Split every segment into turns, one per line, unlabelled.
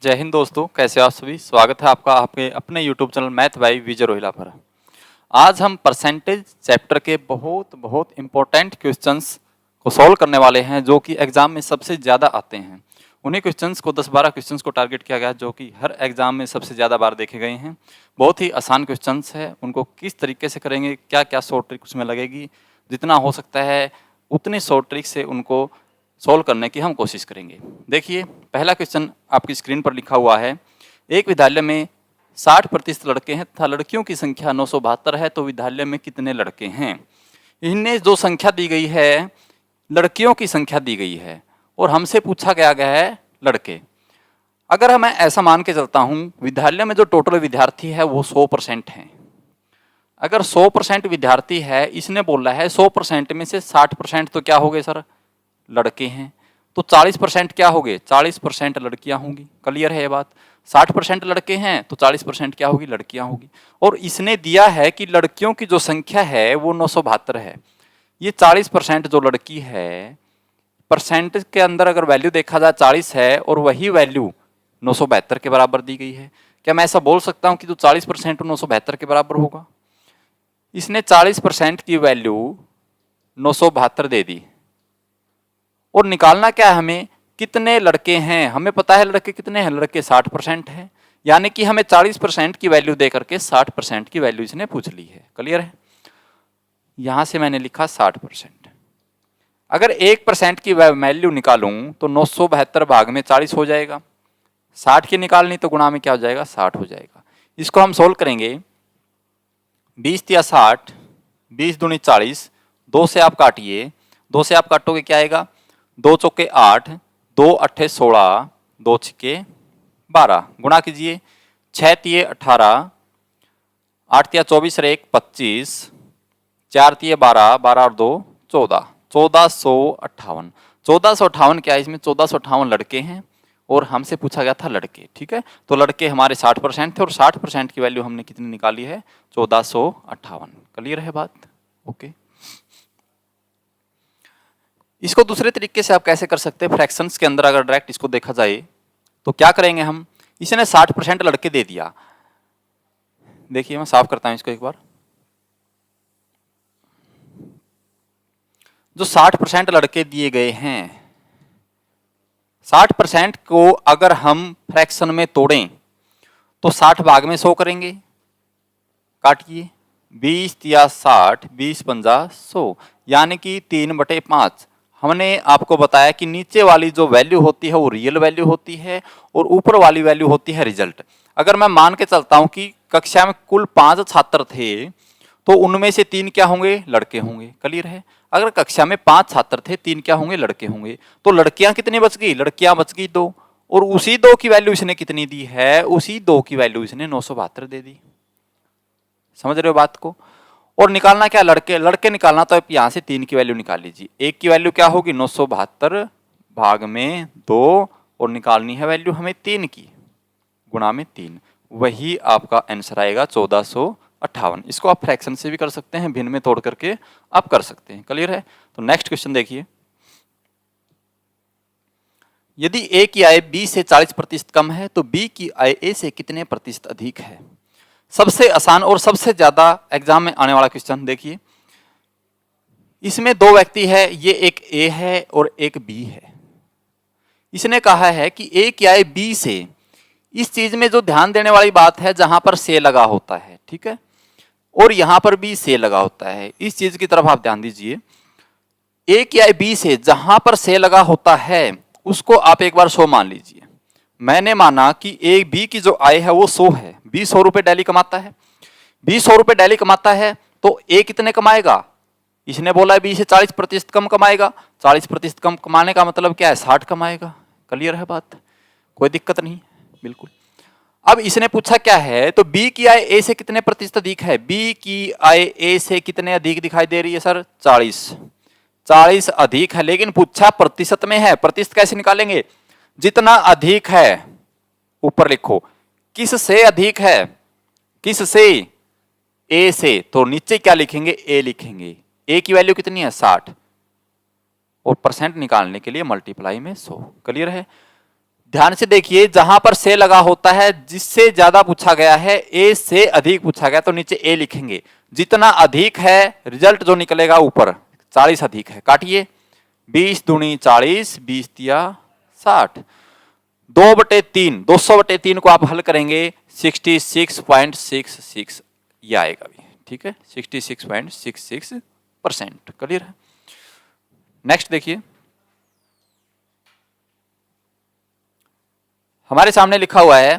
जय हिंद दोस्तों, कैसे हो आप सभी। स्वागत है आपका आपके अपने YouTube चैनल मैथ बाय विजय रोहिला पर। आज हम परसेंटेज चैप्टर के बहुत बहुत इंपॉर्टेंट क्वेश्चंस को सॉल्व करने वाले हैं, जो कि एग्जाम में सबसे ज़्यादा आते हैं। उन्हीं क्वेश्चंस को 10-12 क्वेश्चंस को टारगेट किया गया, जो कि हर एग्जाम में सबसे ज़्यादा बार देखे गए हैं। बहुत ही आसान क्वेश्चंस है, उनको किस तरीके से करेंगे, क्या क्या शॉर्ट ट्रिक उसमें लगेगी, जितना हो सकता है उतनी शॉर्ट ट्रिक से उनको सॉल्व करने की हम कोशिश करेंगे। देखिए, पहला क्वेश्चन आपकी स्क्रीन पर लिखा हुआ है। एक विद्यालय में 60% लड़के हैं तथा लड़कियों की संख्या 972 है, तो विद्यालय में कितने लड़के हैं। इन्हें जो संख्या दी गई है, लड़कियों की संख्या दी गई है और हमसे पूछा गया है लड़के। अगर मैं ऐसा मान के चलता हूं, विद्यालय में जो टोटल विद्यार्थी है वो 100% है। अगर 100% विद्यार्थी है, इसने बोला है 100% में से 60% तो क्या हो गए सर, लड़के हैं, तो 40% क्या हो गए, 40% लड़कियां होंगी। क्लियर है ये बात। 60% लड़के हैं तो 40% क्या होगी, लड़कियां होगी। और इसने दिया है कि लड़कियों की जो संख्या है वो 972 है। ये 40% जो लड़की है, परसेंट के अंदर अगर वैल्यू देखा जाए 40 है और वही वैल्यू 972 के बराबर दी गई है। क्या मैं ऐसा बोल सकता हूं कि जो 40% 972 के बराबर होगा। इसने 40% की वैल्यू 972 दे दी और निकालना क्या है हमें, कितने लड़के हैं। हमें पता है लड़के कितने हैं, लड़के 60% है, यानी कि हमें 40% की वैल्यू दे करके 60% की वैल्यू इसने पूछ ली है। क्लियर है। यहां से मैंने लिखा 60%। अगर 1% की वैल्यू निकालूं तो 972 भाग में 40 हो जाएगा। 60 की निकालनी तो गुणा में क्या हो जाएगा, 60 हो जाएगा। इसको हम सोल्व करेंगे। 20 या 60, 20 दूनी 40, 2 से आप काटिए, 2 से आप काटोगे क्या आएगा, 2 चौके 8, 2 अट्ठे 16, 2 छिके 12, गुणा कीजिए। 6 तिये 18, 8 तिया 24 और 1 25, 4 तिये 12, 12 और 2 14, 1458। 1458 क्या है, इसमें 1458 लड़के हैं और हमसे पूछा गया था लड़के। ठीक है, तो लड़के हमारे 60% थे और 60% की वैल्यू हमने कितनी निकाली है, 1458। क्लियर है बात। ओके। इसको दूसरे तरीके से आप कैसे कर सकते हैं, फ्रैक्शंस के अंदर अगर डायरेक्ट इसको देखा जाए तो क्या करेंगे हम। इसने 60% लड़के दे दिया। देखिए मैं साफ करता हूं इसको एक बार। जो 60% लड़के दिए गए हैं, 60% को अगर हम फ्रैक्शन में तोड़ें तो 60 भाग में 100 करेंगे। काटिए, 20 या 60, 20 पंजा 100, यानी कि 3/5। हमने आपको बताया कि नीचे वाली जो वैल्यू होती है वो रियल वैल्यू होती है और ऊपर वाली वैल्यू होती है रिजल्ट। अगर मैं मान के चलता हूं कि कक्षा में कुल 5 छात्र थे तो उनमें से 3 क्या होंगे, लड़के होंगे। क्लियर है। अगर कक्षा में 5 छात्र थे, 3 क्या होंगे, लड़के होंगे। तो लड़कियां कितनी बच गई, लड़कियां बच गई 2, और उसी 2 की वैल्यू इसने कितनी दी है, उसी 2 की वैल्यू इसने 972 दे दी। समझ रहे हो बात को। और निकालना क्या, लड़के लड़के निकालना, तो आप यहां से 3 की वैल्यू निकाल लीजिए। एक की वैल्यू क्या होगी, 972 भाग में 2, और निकालनी है वैल्यू हमें 3 की, गुणा में 3। वही आपका आंसर आएगा 1458। इसको आप फ्रैक्शन से भी कर सकते हैं, भिन्न में तोड़ करके आप कर सकते हैं। क्लियर है। तो नेक्स्ट क्वेश्चन देखिए। यदि ए की आय बी से 40% कम है तो बी की आय ए से कितने प्रतिशत अधिक है। सबसे आसान और सबसे ज्यादा एग्जाम में आने वाला क्वेश्चन देखिए। इसमें 2 व्यक्ति है, ये एक ए है और एक बी है। इसने कहा है कि ए की आय बी से, इस चीज में जो ध्यान देने वाली बात है, जहां पर से लगा होता है, ठीक है, और यहां पर भी से लगा होता है, इस चीज की तरफ आप ध्यान दीजिए। ए की आय बी से, जहां पर से लगा होता है उसको आप एक बार 100 मान लीजिए। मैंने माना कि ए बी की जो आय है वो 100 है। बी 100 रुपए डेली कमाता है, बी 100 रुपए डेली कमाता है, तो ए कितने कमाएगा, इसने बोला है बी से 40% कम कमाएगा। 40% कम कमाने का मतलब क्या है, 60 कमाएगा। क्लियर है बात, कोई दिक्कत नहीं, बिल्कुल। अब इसने पूछा क्या है, तो बी की आय ए से कितने प्रतिशत अधिक है। बी की आय ए से कितने अधिक दिखाई दे रही है सर, 40। 40 अधिक है, लेकिन पूछा प्रतिशत में है। प्रतिशत कैसे निकालेंगे, जितना अधिक है ऊपर लिखो, किस से अधिक है, किस से, ए से, तो नीचे क्या लिखेंगे, ए लिखेंगे। ए की वैल्यू कितनी है, 60, और परसेंट निकालने के लिए मल्टीप्लाई में 100। क्लियर है। ध्यान से देखिए, जहां पर से लगा होता है, जिससे ज्यादा पूछा गया है, ए से अधिक पूछा गया तो नीचे ए लिखेंगे। जितना अधिक है रिजल्ट जो निकलेगा ऊपर 40 अधिक है, काटिए 20 दूनी 40, 20 दिया 60, 2/3, 200/3 को आप हल करेंगे 66.66 ये आएगा भी, ठीक है 66.66%। क्लियर है। नेक्स्ट देखिए, हमारे सामने लिखा हुआ है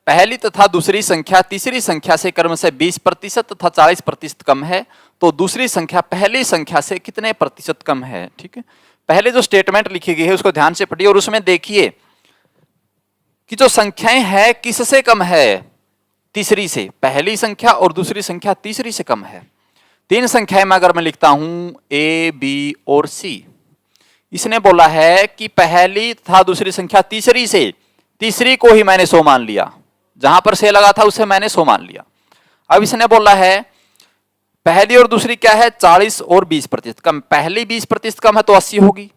पहली तथा दूसरी संख्या तीसरी संख्या से क्रमशः 20% तथा 40% कम है, तो दूसरी संख्या पहली संख्या से कितने प्रतिशत कम है। ठीक है, पहले जो स्टेटमेंट लिखी गई है उसको ध्यान से पढ़िए और उसमें देखिए कि जो संख्याएं है किससे कम है, तीसरी से। पहली संख्या और दूसरी संख्या तीसरी से कम है। तीन संख्याएं में अगर मैं लिखता हूं ए, बी और सी, इसने बोला है कि पहली तथा दूसरी संख्या तीसरी से, तीसरी को ही मैंने 100 मान लिया, जहां पर से लगा था उसे मैंने 100 मान लिया। अब इसने बोला है पहली और दूसरी क्या है, 40 और 20% कम। पहली 20% कम है तो 80 होगी,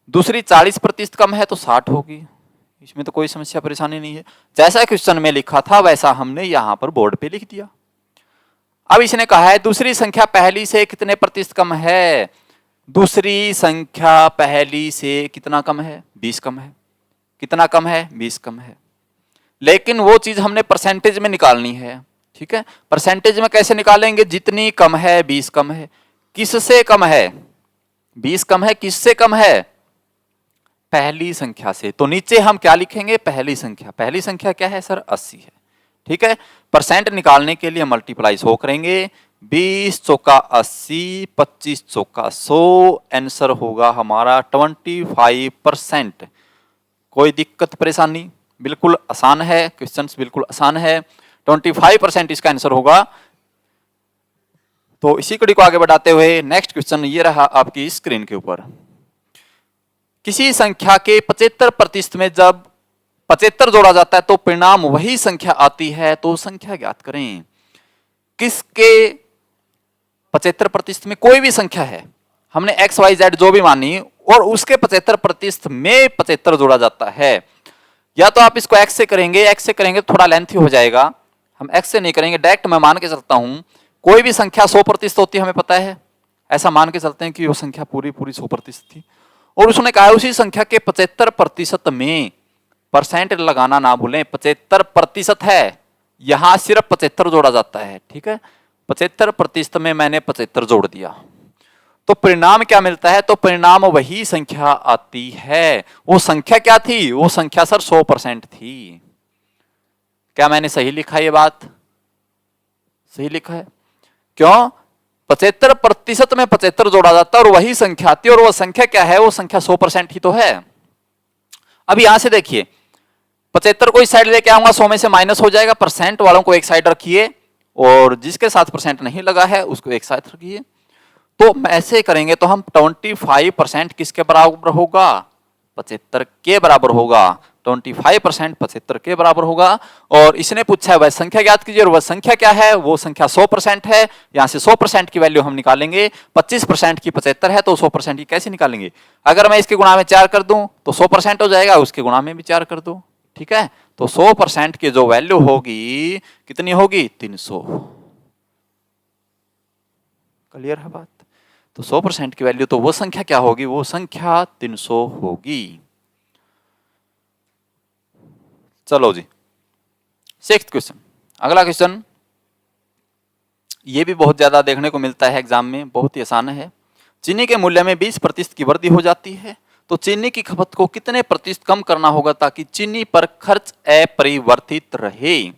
दूसरी 40% कम है तो 60 होगी। इसमें तो कोई समस्या परेशानी नहीं है। जैसा क्वेश्चन में लिखा था वैसा हमने यहां पर बोर्ड पे लिख दिया। अब इसने कहा है दूसरी संख्या पहली से कितने प्रतिशत कम है, दूसरी संख्या पहली से कितना कम है, 20 कम है। कितना कम है, 20 कम है। लेकिन वो चीज हमने परसेंटेज में निकालनी है। ठीक है, परसेंटेज में कैसे निकालेंगे, जितनी कम है 20 कम है। किससे कम है, 20 कम है। किससे कम है, पहली संख्या से। तो नीचे हम क्या लिखेंगे, पहली संख्या। पहली संख्या क्या है सर, 80 है। ठीक है, परसेंट निकालने के लिए मल्टीप्लाई 100 करेंगे। 20 चौका 80, 25 चौका 100, आंसर होगा हमारा 25%। कोई दिक्कत परेशानी, बिल्कुल आसान है, क्वेश्चन बिल्कुल आसान है। 25% इसका आंसर होगा। तो इसी कड़ी को आगे बढ़ाते हुए नेक्स्ट क्वेश्चन ये रहा आपकी स्क्रीन के ऊपर। किसी संख्या के 75% में जब 75 जोड़ा जाता है तो परिणाम वही संख्या आती है, तो संख्या ज्ञात करें। किसके 75% में, कोई भी संख्या है, हमने एक्स वाई जेड जो भी मानी, और उसके 75% में 75 जोड़ा जाता है। या तो आप इसको एक्स से करेंगे, एक्स से करेंगे थोड़ा लेंथी हो जाएगा, हम एक्स से नहीं करेंगे, डायरेक्ट मैं मान के चलता हूं कोई भी संख्या 100% होती है, हमें पता है। ऐसा मान के चलते हैं कि वो संख्या पूरी 100% थी, और उसने कहा उसी संख्या के 75% में, परसेंट लगाना ना भूलें, 75% है, यहां सिर्फ 75 जोड़ा जाता है। ठीक है, 75% में मैंने 75 जोड़ दिया, तो परिणाम क्या मिलता है, तो परिणाम वही संख्या आती है। वो संख्या क्या थी, वो संख्या सर 100% थी। क्या मैंने सही लिखा, ये बात सही लिखा है? क्यों, 75% में 75 जोड़ा जाता है और वही संख्या आती है, और वो संख्या क्या है, वो संख्या 100% ही तो है। अब यहां से देखिए, 75 को इस साइड लेके आऊंगा, 100 में से माइनस हो जाएगा, परसेंट वालों को एक साइड रखिए और जिसके साथ परसेंट नहीं लगा है उसको एक साथ रखिए। तो ऐसे करेंगे तो हम 25% किसके बराबर होगा, 75 के बराबर होगा। 25% 75 के बराबर होगा। और इसने पूछा है वह संख्या ज्ञात कीजिए, और वह संख्या क्या है, वो संख्या 100% है। यहां से 100% की वैल्यू हम निकालेंगे। 25% की 75 है तो 100% की कैसे निकालेंगे, अगर मैं इसके गुणा में 4 कर दूं तो 100% हो जाएगा, उसके गुणा में भी 4 कर दो। ठीक है, तो 100% की जो वैल्यू होगी कितनी होगी, 300। क्लियर है बात? तो 100% की वैल्यू तो वो संख्या क्या होगी, वो संख्या 300 होगी। चलो जी, 6th क्वेश्चन। अगला क्वेश्चन ये भी बहुत ज्यादा देखने को मिलता है एग्जाम में, बहुत ही आसान है। चीनी के मूल्य में 20% की वृद्धि हो जाती है, तो चीनी की खपत को कितने प्रतिशत कम करना होगा ताकि चीनी पर खर्च अपरिवर्तित रहे।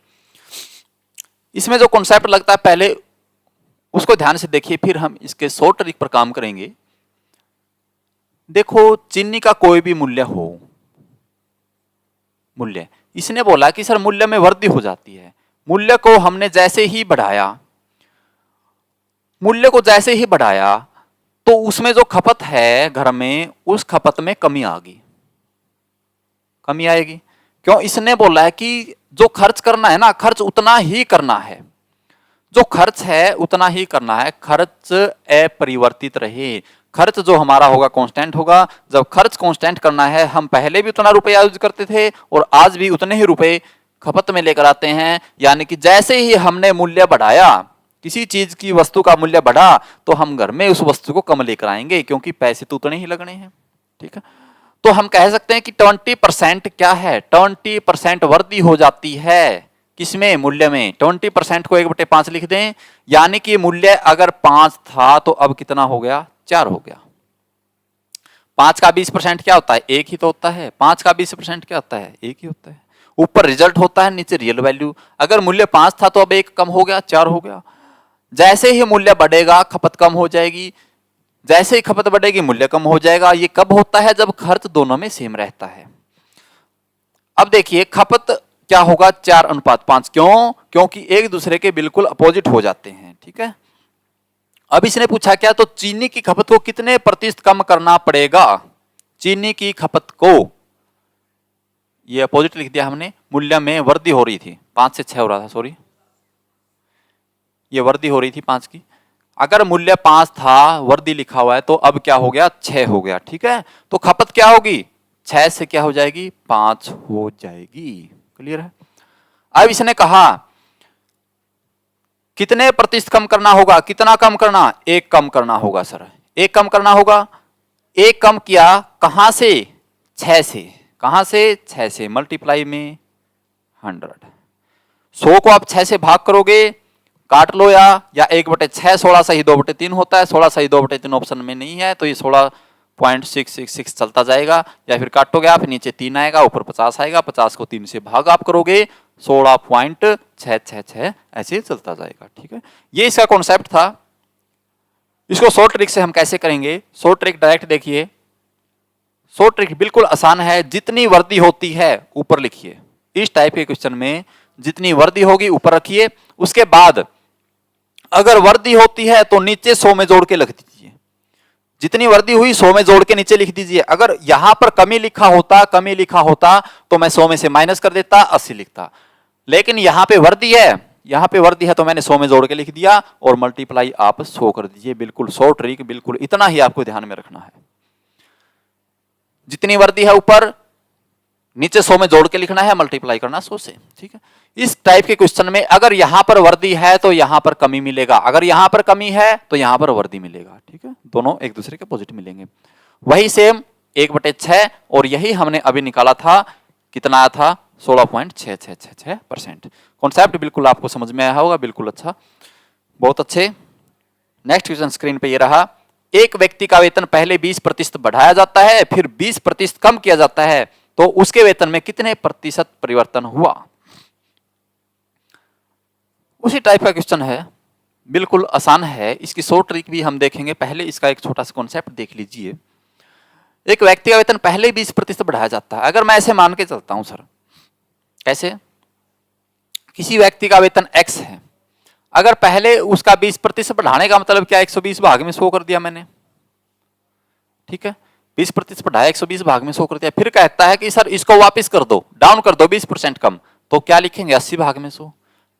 इसमें जो कॉन्सेप्ट लगता है पहले उसको ध्यान से देखिए, फिर हम इसके शॉर्ट ट्रिक पर काम करेंगे। देखो, चीनी का कोई भी मूल्य हो, मूल्य, इसने बोला कि सर मूल्य में वृद्धि हो जाती है। मूल्य को हमने जैसे ही बढ़ाया, मूल्य को जैसे ही बढ़ाया तो उसमें जो खपत है घर में, उस खपत में कमी आ गई, कमी आएगी। क्यों, इसने बोला है कि जो खर्च करना है ना, खर्च उतना ही करना है, जो खर्च है उतना ही करना है, खर्च अपरिवर्तित रहे। खर्च जो हमारा होगा कांस्टेंट होगा। जब खर्च कांस्टेंट करना है, हम पहले भी उतना रुपया यूज करते थे और आज भी उतने ही रुपए खपत में लेकर आते हैं। यानी कि जैसे ही हमने मूल्य बढ़ाया, किसी चीज की वस्तु का मूल्य बढ़ा, तो हम घर में उस वस्तु को कम लेकर आएंगे, क्योंकि पैसे तो उतने ही लगने हैं। ठीक है, तो हम कह सकते हैं कि 20% क्या है, 20% वृद्धि हो जाती है किसमें, मूल्य में। 20% को 1/5 लिख दें, यानी कि मूल्य अगर 5 था तो अब कितना हो गया, 4 हो गया। 5 का 20% क्या होता है, 1 ही तो होता है। 5 का 20% क्या होता है, 1 ही होता है। ऊपर रिजल्ट होता है, नीचे रियल वैल्यू। अगर मूल्य 5 था तो अब 1 कम हो गया, 4 हो गया। जैसे ही मूल्य बढ़ेगा खपत कम हो जाएगी, जैसे ही खपत बढ़ेगी मूल्य कम हो जाएगा। ये कब होता है, जब खर्च दोनों में सेम रहता है। अब देखिए खपत क्या होगा, 4:5। क्यों, क्योंकि एक दूसरे के बिल्कुल अपोजिट हो जाते हैं। ठीक है, अब इसने पूछा क्या, तो चीनी की खपत को कितने प्रतिशत कम करना पड़ेगा। चीनी की खपत को, ये अपोजिट लिख दिया हमने, मूल्य में वृद्धि हो रही थी, 5 से 6 हो रहा था, सॉरी, ये वृद्धि हो रही थी 5 की। अगर मूल्य 5 था, वृद्धि लिखा हुआ है, तो अब क्या हो गया, 6 हो गया। ठीक है, तो खपत क्या होगी, 6 से क्या हो जाएगी, 5 हो जाएगी। क्लियर है। अब इसने कहा कितने प्रतिशत कम करना होगा, कितना कम करना, 1 कम करना होगा सर, 1 कम करना होगा। 1 कम किया कहां से, 6 से। कहां से, 6 से, मल्टीप्लाई में 100। 100 को आप 6 से भाग करोगे, काट लो, या 1/6, 16 सही 2/3 होता है। 16 सही 2/3 ऑप्शन में नहीं है, तो ये 16.666 चलता जाएगा। या फिर काटोगे आप, नीचे 3 आएगा, ऊपर 50 आएगा, 50 को 3 से भाग आप करोगे, 16.666 ऐसे चलता जाएगा। ठीक है, ये इसका कॉन्सेप्ट था। इसको शॉर्ट ट्रिक से हम कैसे करेंगे, शॉर्ट ट्रिक डायरेक्ट देखिए। शॉर्ट ट्रिक बिल्कुल आसान है, जितनी वृद्धि होती है ऊपर लिखिए। इस टाइप के क्वेश्चन में जितनी वृद्धि होगी ऊपर रखिए, उसके बाद अगर वृद्धि होती है तो नीचे 100 में जोड़ के लिख दीजिए। जितनी वृद्धि हुई 100 में जोड़ के नीचे लिख दीजिए। अगर यहां पर कमी लिखा होता तो मैं 100 में से माइनस कर देता, 80 लिखता। लेकिन यहां पे वृद्धि है, तो मैंने 100 में जोड़ के लिख दिया और मल्टीप्लाई आप 100 कर दीजिए। बिल्कुल शॉर्ट ट्रिक, बिल्कुल इतना ही आपको ध्यान में रखना है। जितनी वृद्धि है ऊपर, नीचे 100 में जोड़ के लिखना है, मल्टीप्लाई करना 100 से। ठीक है, इस टाइप के क्वेश्चन में अगर यहां पर वृद्धि है तो यहां पर कमी मिलेगा, अगर यहां पर कमी है तो यहां पर वृद्धि मिलेगा। ठीक है, दोनों एक दूसरे के अपोजिट मिलेंगे। वही सेम 1/6, और यही हमने अभी निकाला था, कितना आया था, 16.666%। कॉन्सेप्ट बिल्कुल आपको समझ में आया होगा, बिल्कुल अच्छा, बहुत अच्छे। नेक्स्ट क्वेश्चन स्क्रीन पे ये रहा। एक व्यक्ति का वेतन पहले 20% बढ़ाया जाता है, फिर 20% कम किया जाता है, तो उसके वेतन में कितने प्रतिशत परिवर्तन हुआ। उसी टाइप का क्वेश्चन है, बिल्कुल आसान है। इसकी शॉर्ट ट्रिक भी हम देखेंगे। पहले इसका एक छोटा सा कॉन्सेप्ट देख लीजिए। एक व्यक्ति का वेतन पहले 20% बढ़ाया जाता है। अगर मैं ऐसे मान के चलता हूं सर, कैसे, किसी व्यक्ति का वेतन x है, अगर पहले उसका 20% बढ़ाने का मतलब क्या, 120 भाग में 100 कर दिया मैंने। ठीक है, 20% बढ़ाया, 120 भाग में 100 कर दिया। फिर कहता है कि सर इसको वापस कर दो, डाउन कर दो, 20% कम, तो क्या लिखेंगे, 80 भाग में 100।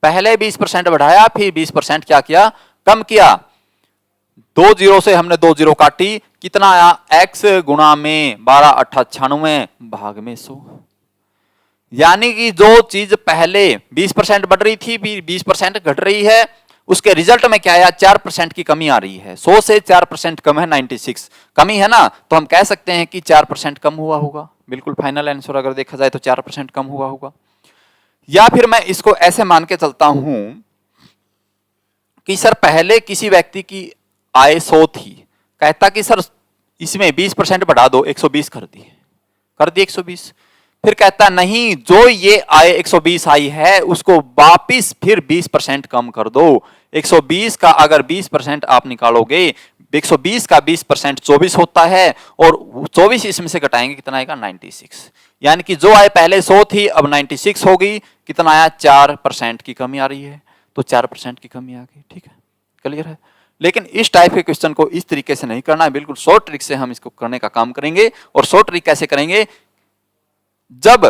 पहले 20% बढ़ाया, फिर 20% क्या किया, कम किया। 2 जीरो से हमने 2 जीरो काटी, कितना आया, x गुणा में 12 8 96 भाग में 100। यानी कि जो चीज पहले 20% बढ़ रही थी, फिर 20% घट रही है, उसके रिजल्ट में क्या आया, 4% की कमी आ रही है। 100 से 4% कम है, 96 कमी है ना, तो हम कह सकते हैं कि 4% कम हुआ होगा। बिल्कुल फाइनल आंसर अगर देखा जाए तो 4% कम हुआ होगा। या फिर मैं इसको ऐसे मान के चलता हूं कि सर पहले किसी व्यक्ति की आय 100 थी, कहता कि सर इसमें 20% बढ़ा दो, 120 कर दी 120। फिर कहता नहीं, जो ये आय 120 आई है उसको वापिस फिर 20% कम कर दो। 120 का अगर 20% आप निकालोगे, 120 का 20% 24 होता है, और 24 इसमें से घटाएंगे कितना आएगा, 96। यानी कि जो आय पहले 100 थी अब 96 होगी। कितना आया, 4% की कमी आ रही है, तो 4% की कमी आ गई। ठीक है, क्लियर है। लेकिन इस टाइप के क्वेश्चन को इस तरीके से नहीं करना है, बिल्कुल शॉर्ट ट्रिक से हम इसको करने का काम करेंगे। और शॉर्ट ट्रिक कैसे करेंगे, जब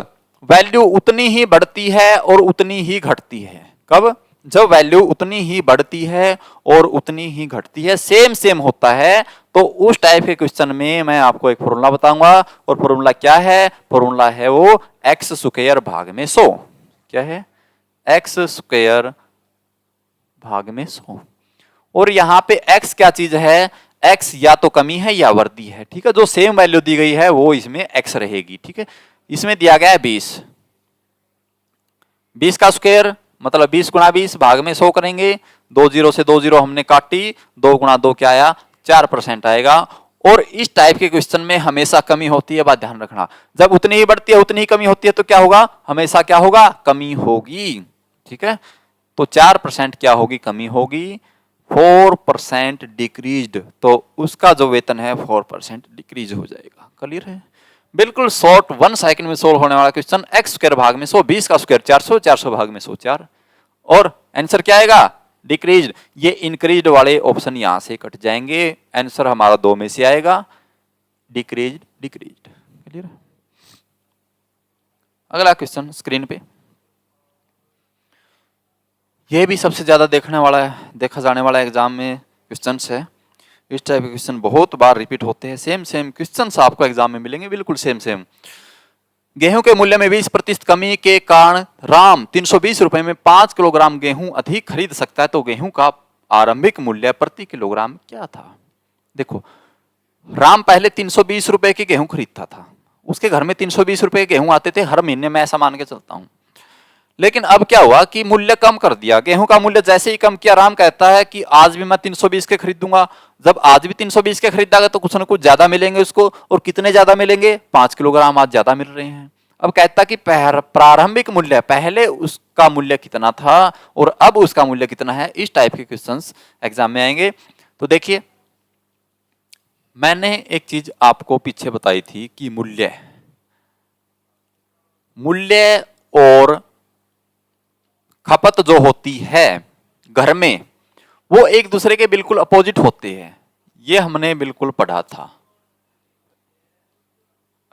वैल्यू उतनी ही बढ़ती है और उतनी ही घटती है। कब, जब वैल्यू उतनी ही बढ़ती है और उतनी ही घटती है, सेम सेम होता है, तो उस टाइप के क्वेश्चन में मैं आपको एक फॉर्मूला बताऊंगा। और फॉर्मूला क्या है? फॉर्मूला है वो एक्स स्क्वायर भाग में 100। क्या है? एक्स स्क्वायर भाग में 100। और यहां पे x क्या चीज है? x या तो कमी है या वृद्धि है। ठीक है, जो सेम वैल्यू दी गई है वो इसमें x रहेगी। ठीक है, इसमें दिया गया है 20। 20 का स्क्वायर मतलब 20 गुणा 20 भाग में 100 करेंगे। 2 जीरो से 2 जीरो हमने काटी, 2 गुणा 2 क्या आया? 4% आएगा। और इस टाइप के क्वेश्चन में हमेशा कमी होती है, बात ध्यान रखना। जब उतनी ही बढ़ती है उतनी ही कमी होती है, तो क्या होगा? हमेशा क्या होगा? कमी होगी। ठीक है, तो 4% क्या होगी? कमी होगी। 4% डिक्रीज्ड, तो उसका जो वेतन है 4% डिक्रीज हो जाएगा। क्लियर है? बिल्कुल शॉर्ट 1 सेकंड में सोल्व होने वाला क्वेश्चन। एक्स स्क्वायर भाग में 100, 20 का स्क्वायर 400, 400 भाग में 100 4। और आंसर क्या आएगा? डिक्रीज्ड। ये इंक्रीज्ड वाले ऑप्शन यहां से कट जाएंगे। आंसर हमारा 2 में से आएगा, डिक्रीज्ड डिक्रीज्ड। क्लियर? अगला क्वेश्चन स्क्रीन पे, ये भी सबसे ज्यादा देखा जाने वाला एग्जाम में क्वेश्चन है। इस टाइप के क्वेश्चन बहुत बार रिपीट होते हैं। सेम सेम क्वेश्चन आपको एग्जाम में मिलेंगे, बिल्कुल सेम सेम। गेहूं के मूल्य में 20% कमी के कारण राम 320 रुपए में 5 किलोग्राम गेहूं अधिक खरीद सकता है, तो गेहूं का आरंभिक मूल्य प्रति किलोग्राम क्या था? देखो, राम पहले 320 रुपए के गेहूं खरीदता था, उसके घर में 320 रुपए के गेहूं आते थे हर महीने, मैं ऐसा मान के चलता हूं। लेकिन अब क्या हुआ कि मूल्य कम कर दिया, गेहूं का मूल्य जैसे ही कम किया, राम कहता है कि आज भी मैं 320 के खरीदूंगा। जब आज भी 320 के खरीदागा तो कुछ ना कुछ ज्यादा मिलेंगे उसको। और कितने ज्यादा मिलेंगे? 5 किलोग्राम आज ज्यादा मिल रहे हैं। अब कहता कि प्रारंभिक मूल्य, पहले उसका मूल्य कितना था और अब उसका मूल्य कितना है। इस टाइप के क्वेश्चंस एग्जाम में आएंगे। तो देखिए, मैंने एक चीज आपको पीछे बताई थी कि मूल्य और खपत जो होती है घर में, वो एक दूसरे के बिल्कुल अपोजिट होते हैं। ये हमने बिल्कुल पढ़ा था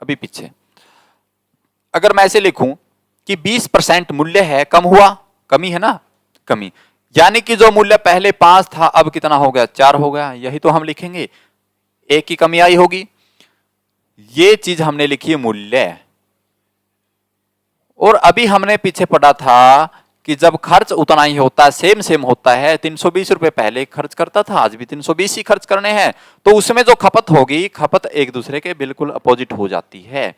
अभी पीछे। अगर मैं ऐसे लिखूं कि 20% मूल्य है, कम हुआ, कमी है ना, कमी, यानी कि जो मूल्य पहले 5 था अब कितना हो गया? 4 हो गया। यही तो हम लिखेंगे, एक की कमी आई होगी। ये चीज हमने लिखी है मूल्य। और अभी हमने पीछे पढ़ा था कि जब खर्च उतना ही होता है, सेम सेम होता है, 320 रुपए पहले खर्च करता था, आज भी 320 ही खर्च करने हैं, तो उसमें जो खपत होगी, खपत एक दूसरे के बिल्कुल अपोजिट हो जाती है।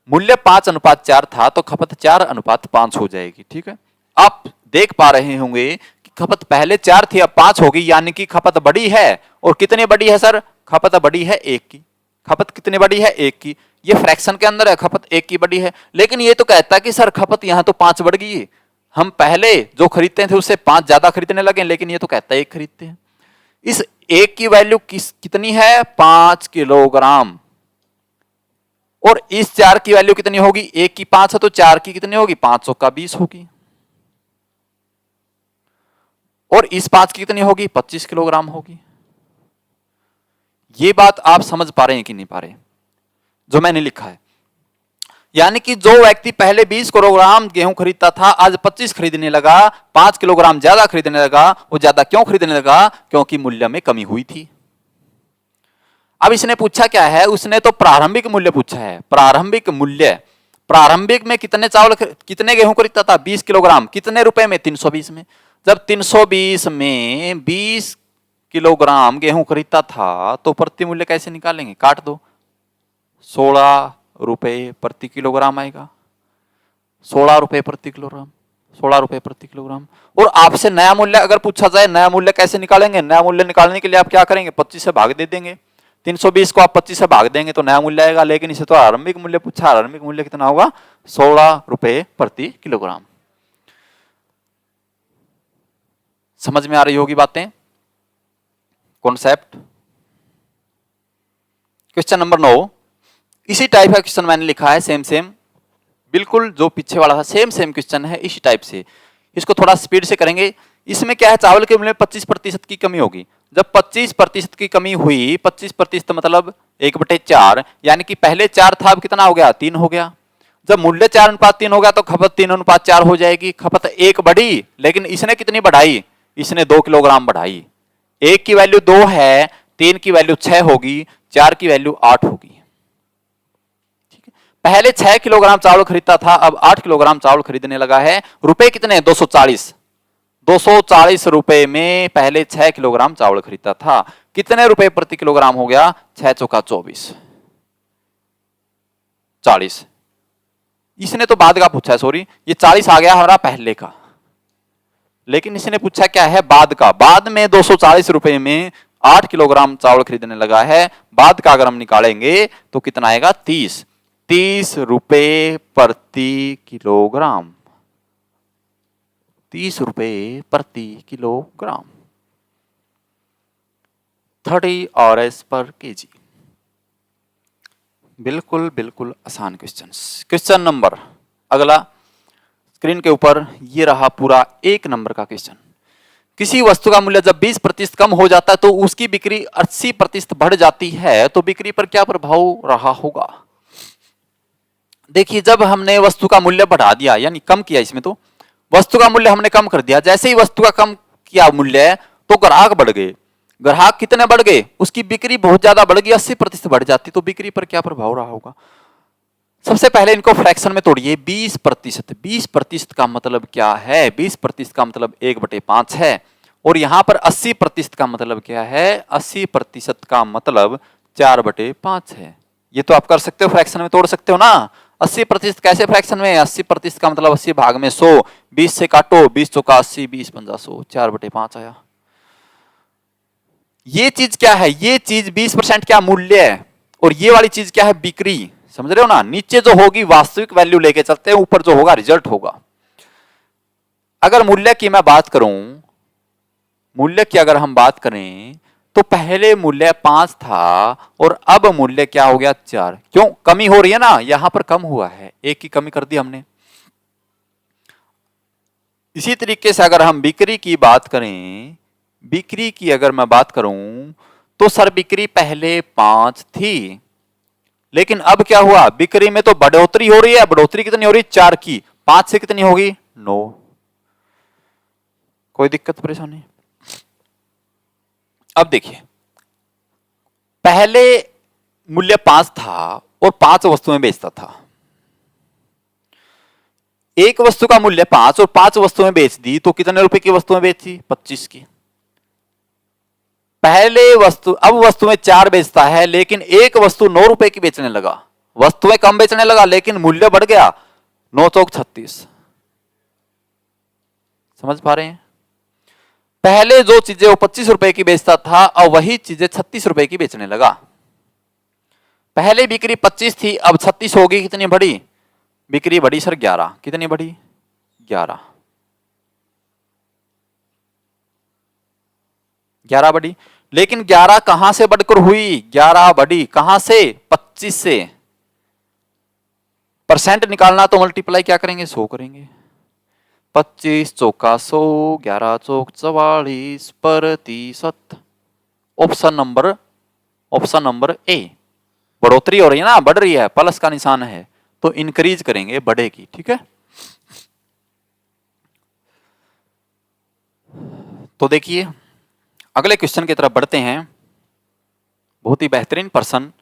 मूल्य 5:4 था तो खपत 4:5 हो जाएगी। ठीक है, आप देख पा रहे होंगे कि खपत पहले 4 थी, अब 5 होगी, यानी कि खपत बड़ी है। और कितनी बड़ी है सर? खपत बड़ी है 1 की। खपत कितनी बड़ी है? 1 की। ये फ्रैक्शन के अंदर है, खपत 1 की बड़ी है। लेकिन ये तो कहता है कि सर खपत यहां तो 5 बढ़ गई है, हम पहले जो खरीदते थे उससे 5 ज्यादा खरीदने लगे। लेकिन ये तो कहता है 1 खरीदते हैं। इस 1 की वैल्यू कितनी है? 5 किलोग्राम। और इस 4 की वैल्यू कितनी होगी? 1 की 5 है तो 4 की कितनी होगी? 500 का 20 होगी। और इस 5 की कितनी होगी? 25 किलोग्राम होगी। ये बात आप समझ पा रहे हैं कि नहीं पा रहे जो मैंने लिखा है? यानी कि जो व्यक्ति पहले 20 किलोग्राम गेहूं खरीदता था, आज 25 खरीदने लगा, 5 किलोग्राम ज्यादा खरीदने लगा। वो ज्यादा क्यों खरीदने लगा? क्योंकि मूल्य में कमी हुई थी। अब इसने पूछा क्या है? उसने तो प्रारंभिक मूल्य पूछा है। प्रारंभिक मूल्य, प्रारंभिक में कितने गेहूं खरीदता था? 20 किलोग्राम। कितने रुपए में? 320 में। जब 320 में 20 किलोग्राम गेहूं खरीदता था तो प्रति मूल्य कैसे निकालेंगे? काट दो, 16 रुपए प्रति किलोग्राम आएगा। 16 रुपए प्रति किलोग्राम, 16 रुपए प्रति किलोग्राम। और आपसे नया मूल्य अगर पूछा जाए, नया मूल्य कैसे निकालेंगे? नया मूल्य निकालने के लिए आप क्या करेंगे? 25 से भाग दे देंगे। 320 को आप 25 से भाग देंगे तो नया मूल्य आएगा। लेकिन इसे तो आरंभिक मूल्य पूछा, आरंभिक मूल्य कितना होगा? 16 रुपए प्रति किलोग्राम। समझ में आ रही होगी बातें, कॉन्सेप्ट। क्वेश्चन नंबर 9, इसी टाइप का क्वेश्चन मैंने लिखा है, सेम सेम, बिल्कुल जो पीछे वाला था सेम सेम क्वेश्चन है, इसी टाइप से। इसको थोड़ा स्पीड से करेंगे। इसमें क्या है? चावल के मूल्य में 25% की कमी होगी। जब 25% की कमी हुई, 25% मतलब 1/4, यानी कि पहले 4 था, अब कितना हो गया? 3 हो गया। जब मूल्य 4:3 हो गया तो खपत 3:4 हो जाएगी। खपत 1 बढ़ी, लेकिन इसने कितनी बढ़ाई, इसने 2 किलोग्राम बढ़ाई। 1 की वैल्यू 2 है, 3 की वैल्यू 6 होगी, 4 की वैल्यू 8 होगी। ठीक है, पहले 6 किलोग्राम चावल खरीदता था, अब 8 किलोग्राम चावल खरीदने लगा है। रुपए कितने, 240। 240 रुपए में पहले 6 किलोग्राम चावल खरीदता था। कितने रुपए प्रति किलोग्राम हो गया, 6 चौका 24, 40। इसने तो बाद का पूछा है, सॉरी, ये 40 आ गया हमारा पहले का, लेकिन इसने पूछा क्या है, बाद का। बाद में 240 रुपए में 8 किलोग्राम चावल खरीदने लगा है। बाद का अगर हम निकालेंगे तो कितना आएगा, 30 रुपए प्रति किलोग्राम, 30 रुपए प्रति किलोग्राम, 30 Rs पर केजी। बिल्कुल बिल्कुल आसान क्वेश्चन। क्वेश्चन नंबर अगला स्क्रीन के ऊपर ये रहा पूरा 1 नंबर का क्वेश्चन। किसी वस्तु का मूल्य जब 20% कम हो जाता है तो उसकी बिक्री 80% बढ़ जाती है, तो बिक्री पर क्या प्रभाव रहा होगा। देखिए, जब हमने वस्तु का मूल्य बढ़ा दिया, यानी कम किया, इसमें तो वस्तु का मूल्य हमने कम कर दिया। जैसे ही वस्तु का कम किया मूल्य, तो ग्राहक बढ़ गए। ग्राहक कितने बढ़ गए, उसकी बिक्री बहुत ज्यादा बढ़ गई, 80% बढ़ जाती, तो बिक्री पर क्या प्रभाव रहा होगा। सबसे पहले इनको फ्रैक्शन में तोड़िए। 20%, 20% का मतलब क्या है, 20% का मतलब 1/5 है। और यहां पर 80% का मतलब क्या है, 80% का मतलब 4/5 है। ये तो आप कर सकते हो, फ्रैक्शन में तोड़ सकते हो ना। 80% कैसे फ्रैक्शन में, 80% का मतलब 80 भाग में 100, 20 से काटो, 20 चौका 80, 20 पंजा 100, 4/5 आया। ये चीज क्या है, ये चीज 20% क्या मूल्य है, और ये वाली चीज क्या है, बिक्री। समझ रहे हो ना, नीचे जो होगी वास्तविक वैल्यू लेके चलते हैं, ऊपर जो होगा रिजल्ट होगा। अगर मूल्य की मैं बात करूं, मूल्य की अगर हम बात करें, तो पहले मूल्य 5 था और अब मूल्य क्या हो गया, 4। क्यों, कमी हो रही है ना, यहां पर कम हुआ है, 1 की कमी कर दी हमने। इसी तरीके से अगर हम बिक्री की बात करें, बिक्री की अगर मैं बात करूं, तो सर बिक्री पहले 5 थी, लेकिन अब क्या हुआ, बिक्री में तो बढ़ोतरी हो रही है। बढ़ोतरी कितनी हो रही है, 4 की, 5 से कितनी होगी, 9। कोई दिक्कत परेशानी। अब देखिए, पहले मूल्य 5 था और 5 वस्तुएं बेचता था। एक वस्तु का मूल्य 5 और 5 वस्तुएं बेच दी, तो कितने रुपए की वस्तुएं बेची, 25 की। पहले वस्तु, अब वस्तुएं 4 बेचता है, लेकिन एक वस्तु 9 रुपए की बेचने लगा। वस्तुएं कम बेचने लगा, लेकिन मूल्य बढ़ गया, 9 चौक 36। समझ पा रहे हैं। पहले जो चीजें वो 25 रुपए की बेचता था, अब वही चीजें 36 रुपए की बेचने लगा। पहले बिक्री 25 थी, अब 36 होगी, कितनी बढ़ी, बिक्री बढ़ी सर 11। कितनी बढ़ी, 11। 11 बढ़ी, लेकिन 11 कहां से बढ़कर हुई, 11 बढ़ी कहां से, 25 से। परसेंट निकालना तो मल्टीप्लाई क्या करेंगे, 100 करेंगे। 25 चौका 100, 11 चौक 44%। Option number A. बढ़ोतरी हो रही है ना, बढ़ रही है, प्लस का निशान है, तो इंक्रीज करेंगे, बढ़ेगी। ठीक है, तो देखिए अगले क्वेश्चन की तरफ बढ़ते हैं। बहुत ही बेहतरीन प्रश्न,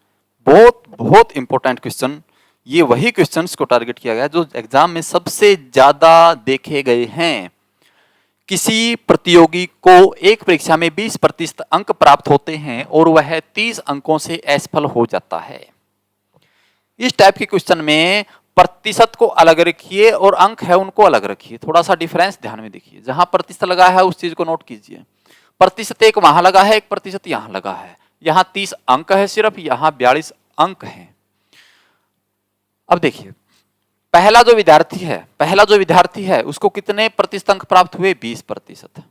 बहुत बहुत इंपॉर्टेंट क्वेश्चन। ये वही क्वेश्चंस को टारगेट किया गया जो एग्जाम में सबसे ज्यादा देखे गए हैं। किसी प्रतियोगी को एक परीक्षा में 20% अंक प्राप्त होते हैं और वह 30 अंकों से असफल हो जाता है। इस टाइप के क्वेश्चन में प्रतिशत को अलग रखिए और अंक है उनको अलग रखिए। थोड़ा सा डिफरेंस ध्यान में देखिए, जहां प्रतिशत लगा है उस चीज को नोट कीजिए। प्रतिशत एक वहां लगा है, एक प्रतिशत यहां लगा है। यहां 30 अंक है सिर्फ, यहां 42 अंक है। अब देखिए, पहला जो विद्यार्थी है उसको कितने प्रतिशत अंक प्राप्त हुए, 20%।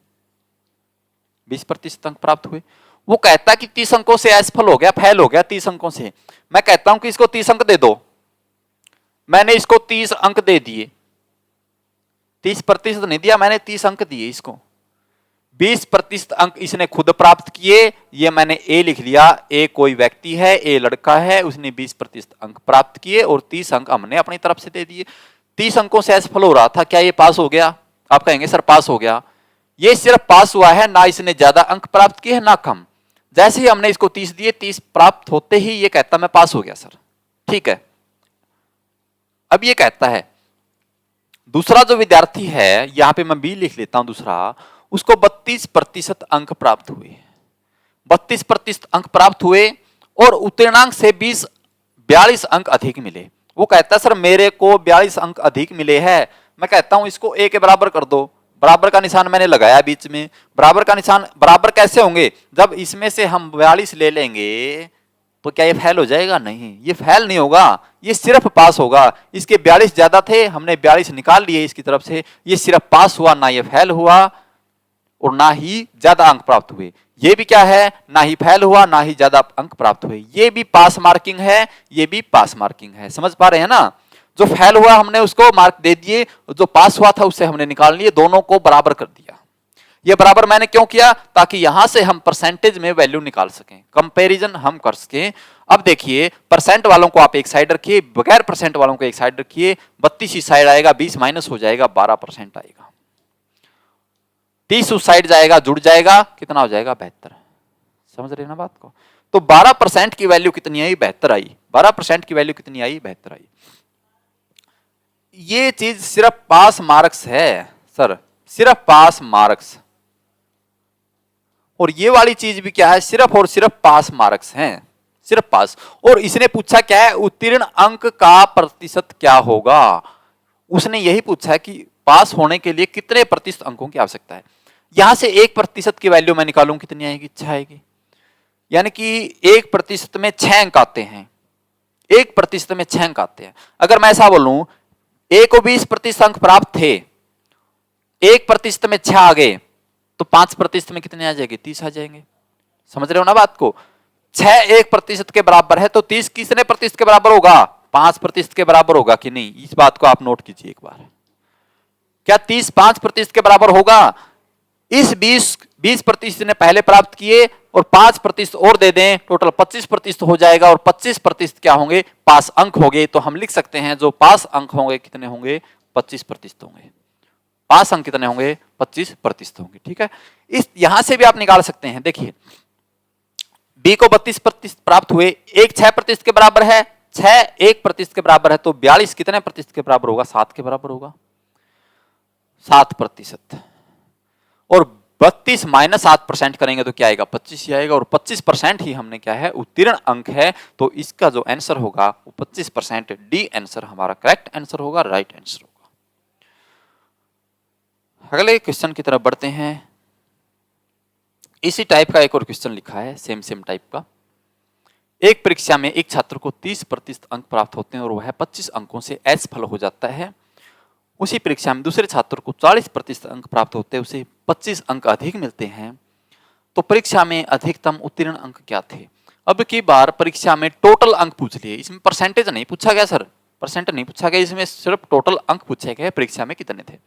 20% अंक प्राप्त हुए। वो कहता कि 30 अंकों से असफल हो गया, फेल हो गया 30 अंकों से। मैं कहता हूं कि इसको 30 अंक दे दो। मैंने इसको 30 अंक दे दिए, 30% नहीं दिया मैंने, 30 अंक दिए इसको। 20% अंक इसने खुद प्राप्त किए, ये मैंने ए लिख लिया। ए कोई व्यक्ति है, ए लड़का है, उसने 20% अंक प्राप्त किए और 30 अंक हमने अपनी तरफ से दे दिए। 30 अंकों से असफल हो रहा था, क्या ये पास हो गया? आप कहेंगे सर पास हो गया। ये सिर्फ पास हुआ है, ना इसने ज्यादा अंक प्राप्त किए ना कम। जैसे ही हमने इसको 30 दिए, 30 प्राप्त होते ही ये कहता मैं पास हो गया सर। ठीक है, अब ये कहता है दूसरा जो विद्यार्थी है, यहां पे मैं बी लिख लेता हूं, दूसरा, उसको 32% अंक प्राप्त हुए। 32% अंक प्राप्त हुए और उत्तीर्णांक से 42 अंक अधिक मिले। वो कहता है सर मेरे को 42 अंक अधिक मिले हैं। मैं कहता हूं इसको ए के बराबर कर दो। बराबर का निशान मैंने लगाया बीच में। बराबर का निशान बराबर कैसे होंगे? जब इसमें से हम 42 ले लेंगे तो क्या ये फेल हो जाएगा? नहीं, ये फेल नहीं होगा, ये सिर्फ पास होगा। इसके 42 ज्यादा थे, हमने 42 निकाल लिए इसकी तरफ से, ये सिर्फ पास हुआ, ना ये फेल हुआ और ना ही ज्यादा अंक प्राप्त हुए। ये भी क्या है? ना ही फेल हुआ, ना ही ज्यादा अंक प्राप्त हुए। ये भी पास मार्किंग है, ये भी पास मार्किंग है। समझ पा रहे हैं ना? जो फेल हुआ हमने उसको मार्क दे दिए, जो पास हुआ था उससे हमने निकाल लिए, दोनों को बराबर कर दिया। ये बराबर मैंने क्यों किया? ताकि यहां से हम परसेंटेज में वैल्यू निकाल सकें, कंपैरिजन हम कर सकें। अब देखिए, परसेंट वालों को आप एक साइड रखिए, बगैर परसेंट वालों को एक साइड रखिए। 32 इस साइड आएगा, 20 माइनस हो जाएगा, 12% आएगा। 30 उस साइड जाएगा, जुड़ जाएगा, कितना हो जाएगा? 72। समझ रहे हैं ना बात को? तो 12% की वैल्यू कितनी आई? 72 आई। 12% की वैल्यू कितनी आई? 72 आई। ये चीज सिर्फ पास मार्क्स है सर, सिर्फ पास मार्क्स। और ये वाली चीज भी क्या है? सिर्फ और सिर्फ पास मार्क्स हैं, सिर्फ पास। और इसने पूछा क्या है? उत्तीर्ण अंक का प्रतिशत क्या होगा। उसने यही पूछा है कि पास होने के लिए कितने प्रतिशत अंकों की आवश्यकता है। यहां से 1% की वैल्यू मैं निकालूं, कितनी आएगी? 6 आएगी। यानी कि 1% में 6 अंक आते हैं। 1% में 6 अंक आते हैं। अगर मैं ऐसा बोलूं, ए को 20% अंक प्राप्त थे, 1% में 6 आ गए, तो 5% में कितने आ जाएंगे? 30 आ जाएंगे। समझ रहे हो ना बात को? 6 1% के बराबर है, तो 30 कितने प्रतिशत के बराबर होगा? 5% के बराबर होगा कि नहीं? इस बात को आप नोट कीजिए एक बार। क्या 30 5% के बराबर होगा? इस 20% ने पहले प्राप्त किए और 5% और दे दें, टोटल 25% हो जाएगा। और 25% क्या होंगे? पास अंक होंगे। तो हम लिख सकते हैं जो पास अंक होंगे कितने होंगे? 25% होंगे। पास अंक कितने होंगे? 25% होंगे। ठीक है, इस यहां से भी आप निकाल सकते हैं। देखिए, बी को 32% प्राप्त हुए, एक 6% के बराबर है, 6 1% के बराबर है, तो 42 कितने प्रतिशत के बराबर होगा? 7 के बराबर होगा, 7%। और 32 माइनस 7% करेंगे तो क्या आएगा? 25 ही आएगा। और 25% ही हमने क्या है? उत्तीर्ण अंक है। तो इसका जो आंसर होगा वो 25%, डी आंसर हमारा करेक्ट आंसर होगा, राइट आंसर होगा। अगले क्वेश्चन की तरफ बढ़ते हैं। इसी टाइप का एक और क्वेश्चन लिखा है, सेम टाइप का। एक परीक्षा में एक छात्र को 30% अंक प्राप्त होते हैं और वह 25 अंकों से असफल हो जाता है। उसी परीक्षा में दूसरे छात्र को 40% अंक प्राप्त होते हैं, उसे 25 अंक अधिक मिलते हैं। तो परीक्षा में अधिकतम उत्तीर्ण अंक क्या थे? अब की बार परीक्षा में टोटल अंक पूछ लिए, इसमें परसेंटेज नहीं पूछा गया सर, परसेंट नहीं पूछा गया, इसमें सिर्फ टोटल अंक पूछे गए, परीक्षा में कितने थे।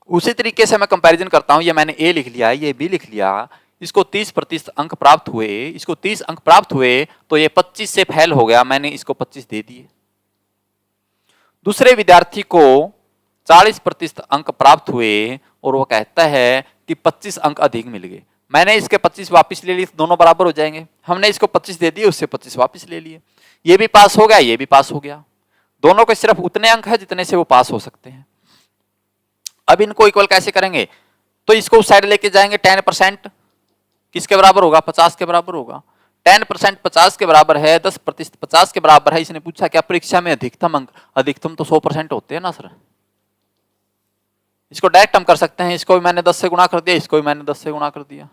उसी तरीके से मैं कंपैरिजन करता हूं। ये मैंने ए लिख लिया, ये बी लिख लिया। इसको 30% अंक प्राप्त हुए, इसको 30 अंक प्राप्त हुए, तो ये 25 से फेल हो गया, मैंने इसको 25 दे दिए। दूसरे विद्यार्थी को 40% अंक प्राप्त हुए और वो कहता है कि 25 अंक अधिक मिल गए, मैंने इसके 25 वापस ले लिए, दोनों बराबर हो जाएंगे। हमने इसको 25 दे दिए, उससे 25 वापस ले लिए। ये भी पास हो गया, ये भी पास हो गया। दोनों के सिर्फ उतने अंक है जितने से वो पास हो सकते हैं। अब इनको इक्वल कैसे करेंगे? तो इसको उस साइड लेके जाएंगे। 10% किसके बराबर होगा? 50 के बराबर होगा। 10% 50 के बराबर है, 10% 50 के बराबर है। इसने पूछा क्या परीक्षा में अधिकतम अंक? अधिकतम तो 100% होते हैं ना सर। इसको डायरेक्ट हम कर सकते हैं, इसको भी मैंने 10 से गुणा कर दिया, इसको भी मैंने 10 से गुणा कर दिया।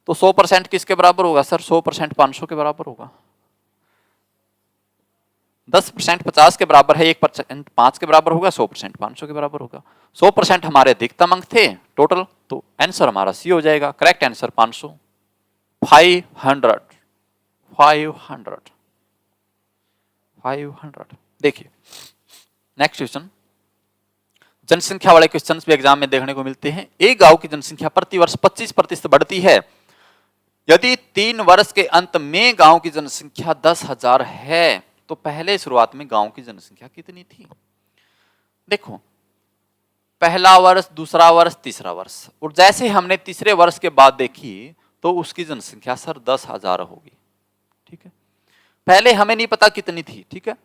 तो 100% किसके बराबर होगा सर? 100% 500 के बराबर होगा। 10% 50 के बराबर है, 1% 5 के बराबर होगा, 100% 500 के बराबर होगा। 100% हमारे अधिकतम अंक थे टोटल, तो आंसर हमारा सी हो जाएगा। Correct answer 500। 500। देखिए नेक्स्ट क्वेश्चन। जनसंख्या वाले क्वेश्चंस भी एग्जाम में देखने को मिलते हैं। एक गांव की जनसंख्या प्रति वर्ष 25% बढ़ती है। यदि 3 वर्ष के अंत में गांव की जनसंख्या 10,000 है तो पहले शुरुआत में गांव की जनसंख्या कितनी थी? देखो, पहला वर्ष, दूसरा वर्ष, तीसरा वर्ष, और जैसे हमने तीसरे वर्ष के बाद देखी तो उसकी जनसंख्या सर 10,000 होगी। ठीक है, पहले हमें नहीं पता कितनी थी। ठीक है,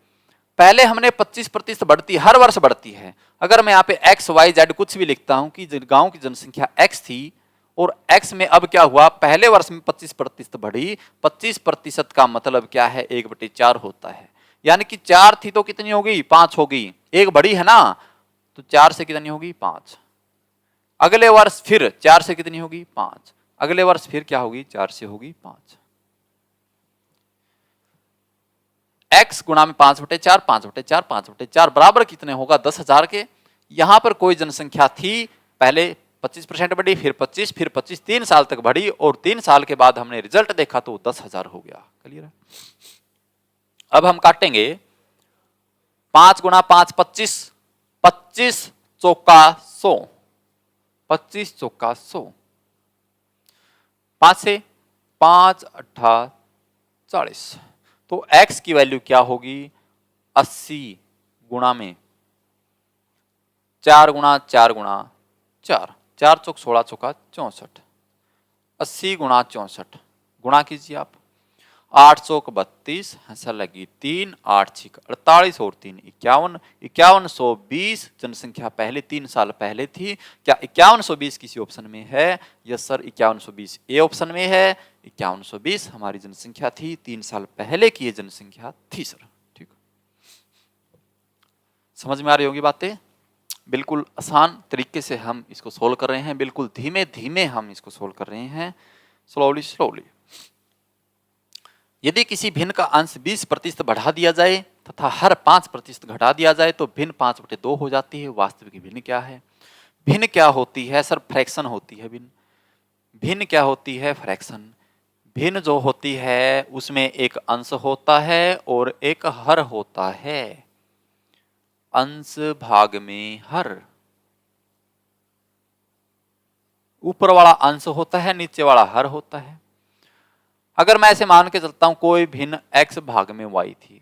पहले हमने 25% बढ़ती, हर वर्ष बढ़ती है। अगर मैं यहाँ पे एक्स वाई जेड कुछ भी लिखता हूं कि गांव की जनसंख्या एक्स थी और एक्स में अब क्या हुआ, पहले वर्ष में 25% बढ़ी। 25% का मतलब क्या है, 1/4 होता है। यानी कि 4 थी तो कितनी होगी, 5 होगी। एक बढ़ी है ना, तो 4 से कितनी होगी, 5। अगले वर्ष फिर 4 से कितनी होगी, 5। अगले वर्ष फिर क्या होगी, 4 से होगी 5। x गुणा में 5/4, 5/4, 5/4 बराबर कितने होगा, 10,000 के। यहां पर कोई जनसंख्या थी, पहले 25% बढ़ी, फिर 25, फिर 25, 3 साल तक बढ़ी, और 3 साल के बाद हमने रिजल्ट देखा तो 10,000 हो गया। क्लियर है? अब हम काटेंगे 5 गुणा 5 25, 25 चौका 100, 25 चौका 100, 5 से 5 8 40, तो x की वैल्यू क्या होगी, 80 गुणा में 4 गुणा 4 गुणा 4, 4 चौक 16 चौका 64, 80 गुणा 64 गुणा कीजिए आप, 8 चौक 32, हंसा लगी 3, 8 6 48 और 3 51, 5120 जनसंख्या पहले 3 साल पहले थी। क्या 5120 किसी ऑप्शन में है? यस सर, 5120 ए ऑप्शन में है। 5120 हमारी जनसंख्या थी, 3 साल पहले की ये जनसंख्या थी सर। ठीक, समझ में आ रही होगी बातें? बिल्कुल आसान तरीके से हम इसको सोल्व कर रहे हैं, बिल्कुल धीमे धीमे हम इसको सोल्व कर रहे हैं, स्लोली स्लोली। यदि किसी भिन्न का अंश 20% बढ़ा दिया जाए तथा हर 5% घटा दिया जाए तो भिन्न 5/2 हो जाती है। वास्तविक भिन्न क्या है? भिन्न क्या होती है सर? फ्रैक्शन होती है भिन्न। भिन्न क्या होती है? फ्रैक्शन। भिन्न जो होती है उसमें एक अंश होता है और एक हर होता है। अंश भाग में हर, ऊपर वाला अंश होता है, नीचे वाला हर होता है। अगर मैं ऐसे मान के चलता हूं कोई भिन्न x भाग में y थी,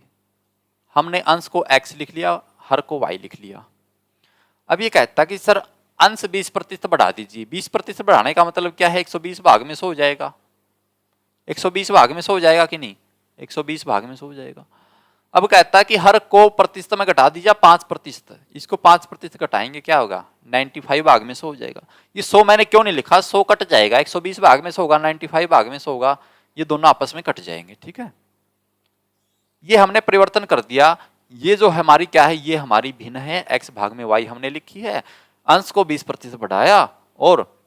हमने अंश को x लिख लिया, हर को y लिख लिया। अब ये कहता कि सर अंश 20% बढ़ा दीजिए। 20% बढ़ाने का मतलब क्या है? 120 भाग में 100 हो जाएगा। 120 भाग में 100 हो जाएगा कि नहीं? 120 भाग में 100 हो जाएगा। अब कहता कि हर को प्रतिशत में घटा दीजिए 5%। इसको 5% घटाएंगे क्या होगा? 95 भाग में 100 हो जाएगा। ये 100 मैंने क्यों नहीं लिखा? 100 कट जाएगा, 120 भाग में 100 होगा, 95 भाग में 100 होगा, ये दोनों आपस में कट जाएंगे। ठीक है, ये हमने परिवर्तन कर दिया। ये जो हमारी क्या है, ये हमारी भिन्न है, x भाग में y हमने लिखी है। अंश को 20% बढ़ाया और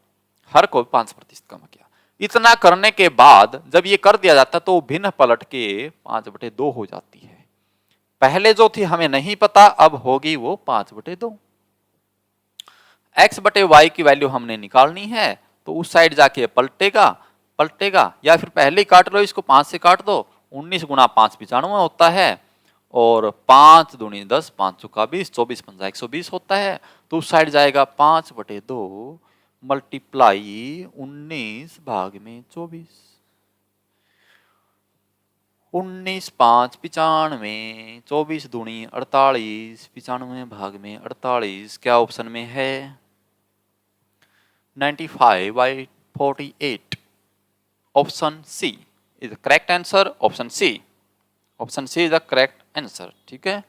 हर को 5% कम किया। इतना करने के बाद जब ये कर दिया जाता तो भिन्न पलट के 5/2 हो जाती है। पहले जो थी हमें नहीं पता, अब होगी वो 5/2। x/y की वैल्यू हमने निकालनी है तो उस साइड जाके पलटेगा या फिर पहले ही काट लो, इसको 5 से काट दो। 19 गुणा 5 95 होता है और 5 दूनी 10, 5 चौका 20, 24 पंजा 120 होता है। तो उस साइड जाएगा 5/2 मल्टीप्लाई 19 भाग में 24। 19 5 95, 24 दूनी 48, 95 भाग में 48 क्या ऑप्शन में है? 95/48। Option C is the correct answer. Option C is the correct answer. ठीक है,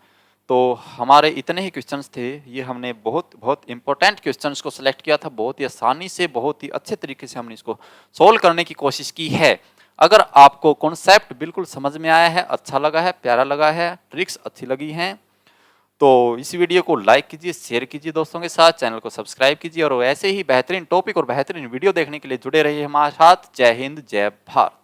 तो हमारे इतने ही क्वेश्चंस थे। ये हमने बहुत इंपॉर्टेंट क्वेश्चंस को सिलेक्ट किया था, बहुत ही आसानी से, बहुत ही अच्छे तरीके से हमने इसको सोल्व करने की कोशिश की है। अगर आपको कॉन्सेप्ट बिल्कुल समझ में आया है, अच्छा लगा है, प्यारा लगा है, ट्रिक्स अच्छी लगी हैं, तो इस वीडियो को लाइक कीजिए, शेयर कीजिए दोस्तों के साथ, चैनल को सब्सक्राइब कीजिए और ऐसे ही बेहतरीन टॉपिक और बेहतरीन वीडियो देखने के लिए जुड़े रहिए हमारे साथ। जय हिंद, जय भारत।